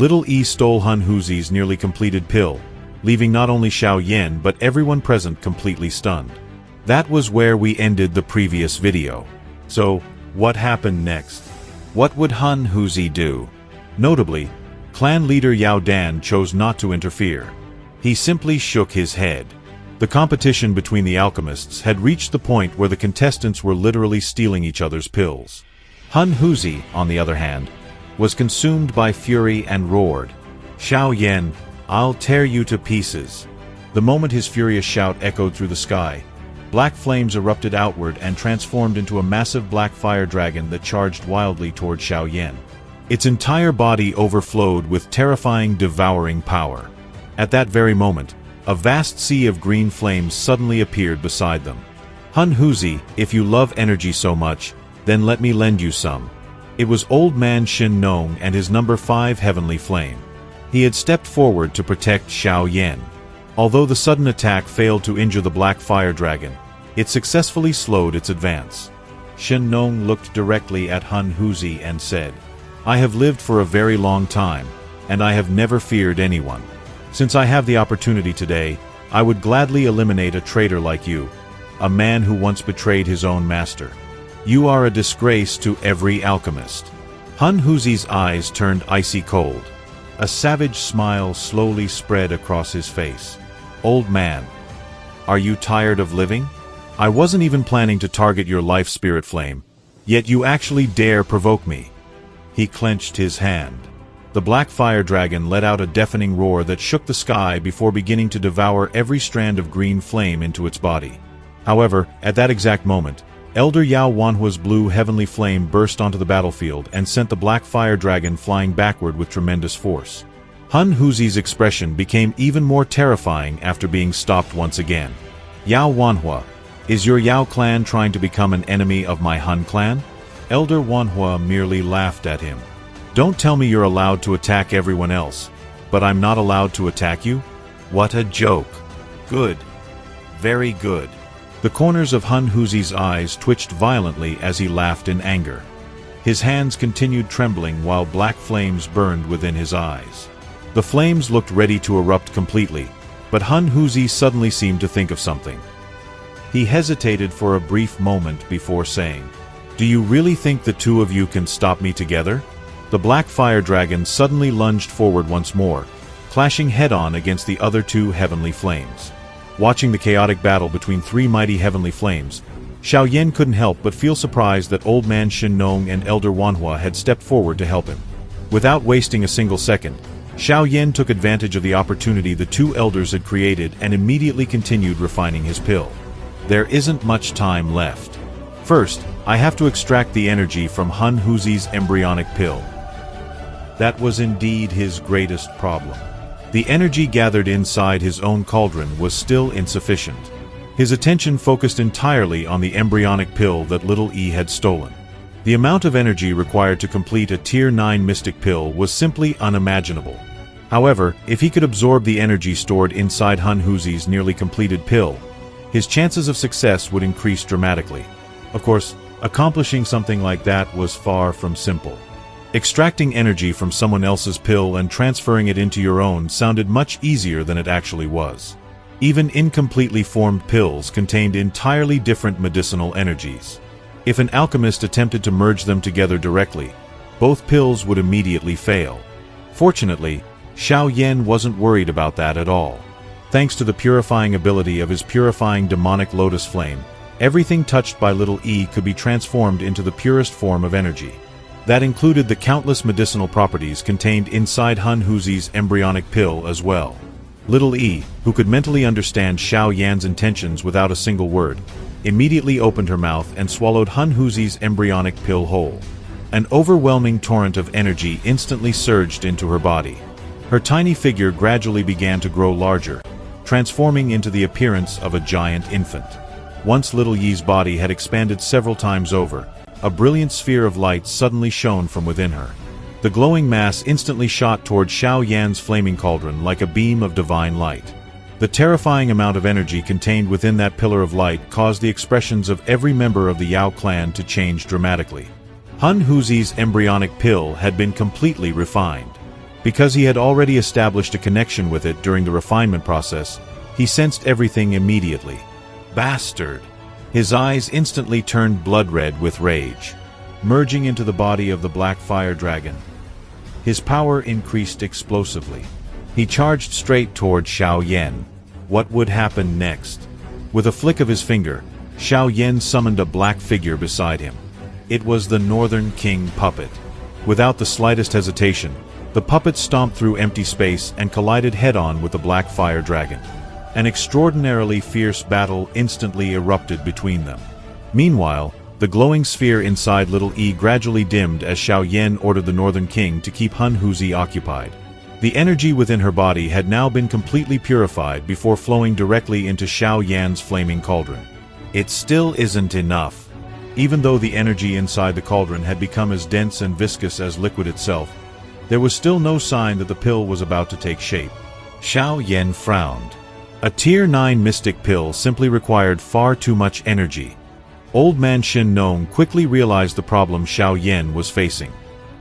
Little E stole Hun Huzi's nearly completed pill, leaving not only Xiao Yan but everyone present completely stunned. That was where we ended the previous video. So, what happened next? What would Hun Huzi do? Notably, clan leader Yao Dan chose not to interfere. He simply shook his head. The competition between the alchemists had reached the point where the contestants were literally stealing each other's pills. Hun Huzi, on the other hand, was consumed by fury and roared, "Xiao Yan, I'll tear you to pieces." The moment his furious shout echoed through the sky, black flames erupted outward and transformed into a massive black fire dragon that charged wildly toward Xiao Yan. Its entire body overflowed with terrifying, devouring power. At that very moment, a vast sea of green flames suddenly appeared beside them. "Hun Huzi, if you love energy so much, then let me lend you some." It was Old Man Shin Nong and his number 5 heavenly flame. He had stepped forward to protect Xiao Yan. Although the sudden attack failed to injure the black fire dragon, it successfully slowed its advance. Shin Nong looked directly at Hun Huzi and said, "I have lived for a very long time, and I have never feared anyone. Since I have the opportunity today, I would gladly eliminate a traitor like you, a man who once betrayed his own master. You are a disgrace to every alchemist." Hun Huzi's eyes turned icy cold. A savage smile slowly spread across his face. "Old man, are you tired of living? I wasn't even planning to target your life spirit flame, yet you actually dare provoke me." He clenched his hand. The black fire dragon let out a deafening roar that shook the sky before beginning to devour every strand of green flame into its body. However, at that exact moment, Elder Yao Wanhua's blue heavenly flame burst onto the battlefield and sent the black fire dragon flying backward with tremendous force. Hun Huzi's expression became even more terrifying after being stopped once again. "Yao Wanhua, is your Yao clan trying to become an enemy of my Hun clan?" Elder Wanhua merely laughed at him. "Don't tell me you're allowed to attack everyone else, but I'm not allowed to attack you? What a joke." "Good. Very good." The corners of Hun Huzi's eyes twitched violently as he laughed in anger. His hands continued trembling while black flames burned within his eyes. The flames looked ready to erupt completely, but Hun Huzi suddenly seemed to think of something. He hesitated for a brief moment before saying, "Do you really think the two of you can stop me together?" The black fire dragon suddenly lunged forward once more, clashing head-on against the other 2 heavenly flames. Watching the chaotic battle between 3 mighty heavenly flames, Xiao Yan couldn't help but feel surprised that Old Man Shin Nong and Elder Wanhua had stepped forward to help him. Without wasting a single second, Xiao Yan took advantage of the opportunity the 2 elders had created and immediately continued refining his pill. "There isn't much time left. First, I have to extract the energy from Hun Huzi's embryonic pill." That was indeed his greatest problem. The energy gathered inside his own cauldron was still insufficient. His attention focused entirely on the embryonic pill that Little E had stolen. The amount of energy required to complete a Tier 9 mystic pill was simply unimaginable. However, if he could absorb the energy stored inside Hun Huzi's nearly completed pill, his chances of success would increase dramatically. Of course, accomplishing something like that was far from simple. Extracting energy from someone else's pill and transferring it into your own sounded much easier than it actually was. Even incompletely formed pills contained entirely different medicinal energies. If an alchemist attempted to merge them together directly, both pills would immediately fail. Fortunately, Xiao Yan wasn't worried about that at all. Thanks to the purifying ability of his purifying demonic lotus flame, everything touched by Little E could be transformed into the purest form of energy. That included the countless medicinal properties contained inside Hun Huzi's embryonic pill as well. Little E, who could mentally understand Xiao Yan's intentions without a single word, immediately opened her mouth and swallowed Hun Huzi's embryonic pill whole. An overwhelming torrent of energy instantly surged into her body. Her tiny figure gradually began to grow larger, transforming into the appearance of a giant infant. Once Little Yi's body had expanded several times over, a brilliant sphere of light suddenly shone from within her. The glowing mass instantly shot toward Xiao Yan's flaming cauldron like a beam of divine light. The terrifying amount of energy contained within that pillar of light caused the expressions of every member of the Yao clan to change dramatically. Hun Huzi's embryonic pill had been completely refined. Because he had already established a connection with it during the refinement process, he sensed everything immediately. Bastard! His eyes instantly turned blood red with rage, merging into the body of the black fire dragon. His power increased explosively. He charged straight toward Xiao Yan. What would happen next? With a flick of his finger, Xiao Yan summoned a black figure beside him. It was the Northern King puppet. Without the slightest hesitation, the puppet stomped through empty space and collided head-on with the black fire dragon. An extraordinarily fierce battle instantly erupted between them. Meanwhile, the glowing sphere inside Little E gradually dimmed as Xiao Yan ordered the Northern King to keep Hun Huzi occupied. The energy within her body had now been completely purified before flowing directly into Xiao Yan's flaming cauldron. It still isn't enough. Even though the energy inside the cauldron had become as dense and viscous as liquid itself, there was still no sign that the pill was about to take shape. Xiao Yan frowned. A Tier 9 mystic pill simply required far too much energy. Old man Shin Nong quickly realized the problem Xiao Yan was facing.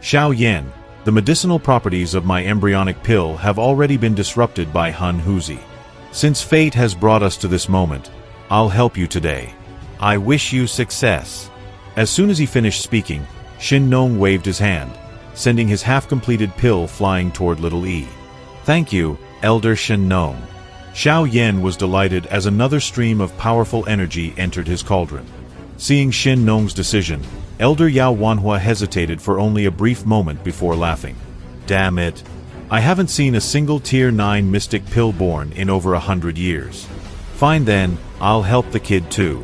Xiao Yan, the medicinal properties of my embryonic pill have already been disrupted by Hun Huzi. Since fate has brought us to this moment, I'll help you today. I wish you success. As soon as he finished speaking, Shin Nong waved his hand, sending his half-completed pill flying toward Little E. Thank you, Elder Shin Nong. Xiao Yan was delighted as another stream of powerful energy entered his cauldron. Seeing Shin Nong's decision, Elder Yao Wanhua hesitated for only a brief moment before laughing. Damn it. I haven't seen a single Tier 9 mystic pill born in over 100 years. Fine then, I'll help the kid too.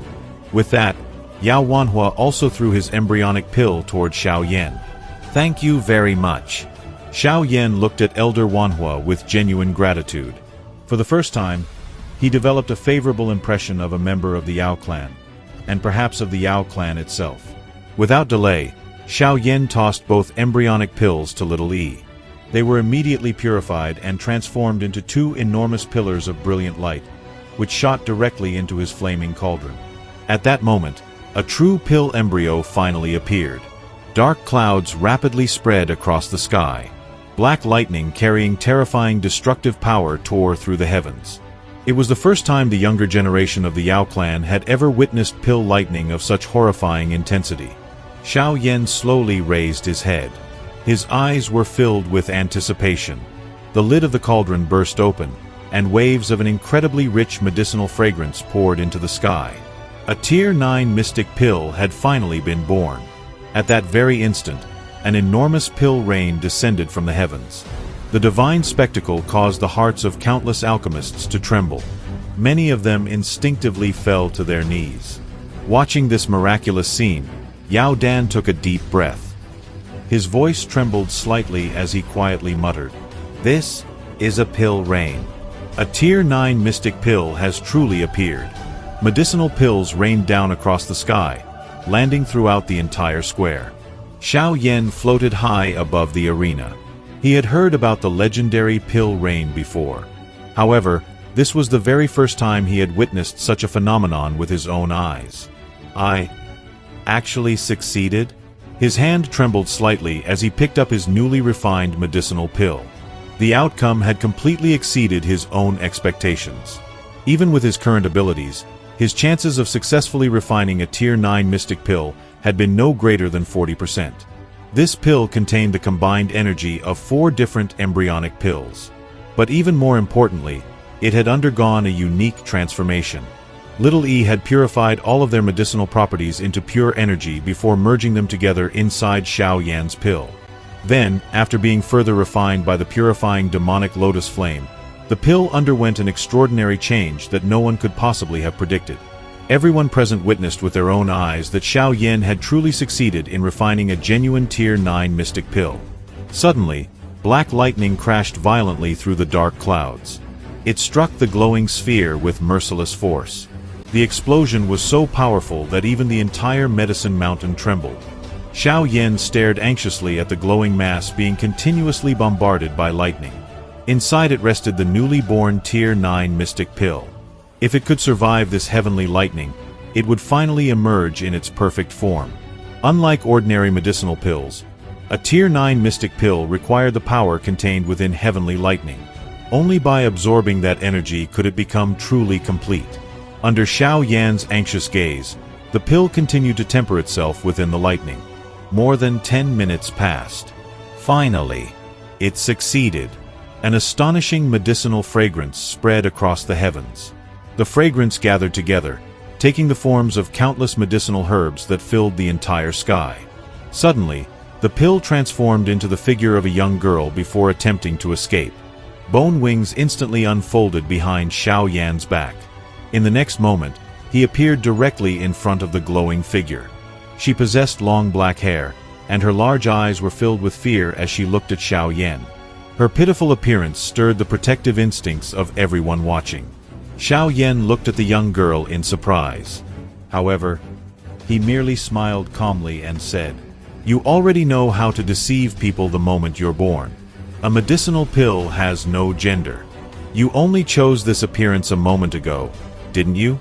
With that, Yao Wanhua also threw his embryonic pill toward Xiao Yan. Thank you very much. Xiao Yan looked at Elder Wanhua with genuine gratitude. For the first time, he developed a favorable impression of a member of the Yao clan, and perhaps of the Yao clan itself. Without delay, Xiao Yan tossed both embryonic pills to Little E. They were immediately purified and transformed into two enormous pillars of brilliant light, which shot directly into his flaming cauldron. At that moment, a true pill embryo finally appeared. Dark clouds rapidly spread across the sky. Black lightning carrying terrifying destructive power tore through the heavens. It was the first time the younger generation of the Yao clan had ever witnessed pill lightning of such horrifying intensity. Xiao Yan slowly raised his head. His eyes were filled with anticipation. The lid of the cauldron burst open, and waves of an incredibly rich medicinal fragrance poured into the sky. A Tier 9 mystic pill had finally been born. At that very instant, an enormous pill rain descended from the heavens. The divine spectacle caused the hearts of countless alchemists to tremble. Many of them instinctively fell to their knees. Watching this miraculous scene, Yao Dan took a deep breath. His voice trembled slightly as he quietly muttered, "This is a pill rain. A Tier 9 mystic pill has truly appeared." Medicinal pills rained down across the sky, landing throughout the entire square. Xiao Yan floated high above the arena. He had heard about the legendary pill rain before. However, this was the very first time he had witnessed such a phenomenon with his own eyes. I actually succeeded? His hand trembled slightly as he picked up his newly refined medicinal pill. The outcome had completely exceeded his own expectations. Even with his current abilities, his chances of successfully refining a Tier 9 mystic pill had been no greater than 40%. This pill contained the combined energy of 4 different embryonic pills. But even more importantly, it had undergone a unique transformation. Little E had purified all of their medicinal properties into pure energy before merging them together inside Xiao Yan's pill. Then, after being further refined by the purifying demonic lotus flame, the pill underwent an extraordinary change that no one could possibly have predicted. Everyone present witnessed with their own eyes that Xiao Yan had truly succeeded in refining a genuine Tier 9 mystic pill. Suddenly, black lightning crashed violently through the dark clouds. It struck the glowing sphere with merciless force. The explosion was so powerful that even the entire medicine mountain trembled. Xiao Yan stared anxiously at the glowing mass being continuously bombarded by lightning. Inside it rested the newly born Tier 9 mystic pill. If it could survive this heavenly lightning, it would finally emerge in its perfect form. Unlike ordinary medicinal pills, A Tier 9 mystic pill required the power contained within heavenly lightning. Only by absorbing that energy could it become truly complete. Under Xiao Yan's anxious gaze, the pill continued to temper itself within the lightning. More than 10 minutes passed. Finally, it succeeded. An astonishing medicinal fragrance spread across the heavens. The fragrance gathered together, taking the forms of countless medicinal herbs that filled the entire sky. Suddenly, the pill transformed into the figure of a young girl before attempting to escape. Bone wings instantly unfolded behind Xiao Yan's back. In the next moment, he appeared directly in front of the glowing figure. She possessed long black hair, and her large eyes were filled with fear as she looked at Xiao Yan. Her pitiful appearance stirred the protective instincts of everyone watching. Xiao Yan looked at the young girl in surprise. However, he merely smiled calmly and said, "You already know how to deceive people the moment you're born. A medicinal pill has no gender. You only chose this appearance a moment ago, didn't you?"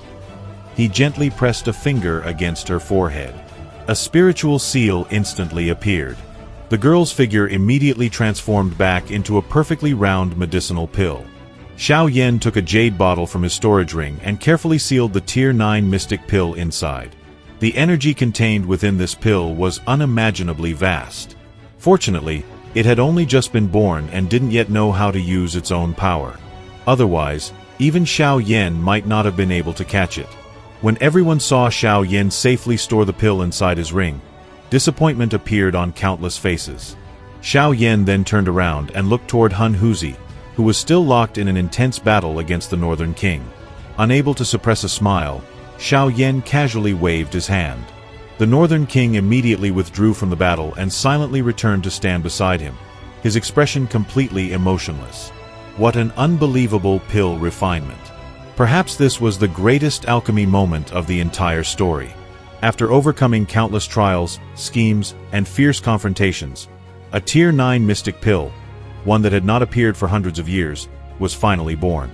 He gently pressed a finger against her forehead. A spiritual seal instantly appeared. The girl's figure immediately transformed back into a perfectly round medicinal pill. Xiao Yan took a jade bottle from his storage ring and carefully sealed the Tier 9 mystic pill inside. The energy contained within this pill was unimaginably vast. Fortunately, it had only just been born and didn't yet know how to use its own power. Otherwise, even Xiao Yan might not have been able to catch it. When everyone saw Xiao Yan safely store the pill inside his ring, disappointment appeared on countless faces. Xiao Yan then turned around and looked toward Han Huzi, who was still locked in an intense battle against the Northern King. Unable to suppress a smile, Xiao Yan casually waved his hand. The Northern King immediately withdrew from the battle and silently returned to stand beside him, his expression completely emotionless. What an unbelievable pill refinement. Perhaps this was the greatest alchemy moment of the entire story. After overcoming countless trials, schemes, and fierce confrontations, a Tier 9 mystic pill, one that had not appeared for hundreds of years, was finally born.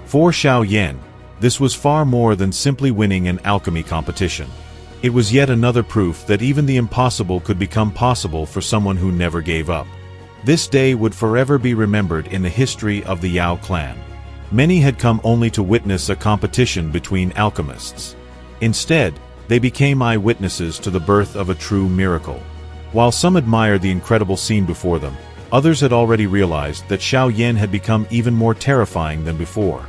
For Xiao Yan, this was far more than simply winning an alchemy competition. It was yet another proof that even the impossible could become possible for someone who never gave up. This day would forever be remembered in the history of the Yao clan. Many had come only to witness a competition between alchemists. Instead, they became eyewitnesses to the birth of a true miracle. While some admired the incredible scene before them, others had already realized that Xiao Yan had become even more terrifying than before.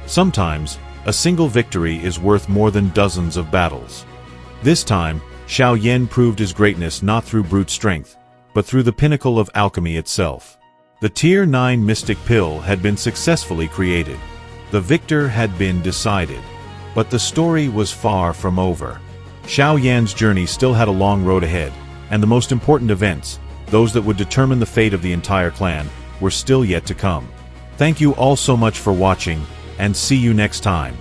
Sometimes, a single victory is worth more than dozens of battles. This time, Xiao Yan proved his greatness not through brute strength, but through the pinnacle of alchemy itself. The Tier 9 mystic pill had been successfully created. The victor had been decided. But the story was far from over. Xiao Yan's journey still had a long road ahead, and the most important events, those that would determine the fate of the entire clan, were still yet to come. Thank you all so much for watching, and see you next time.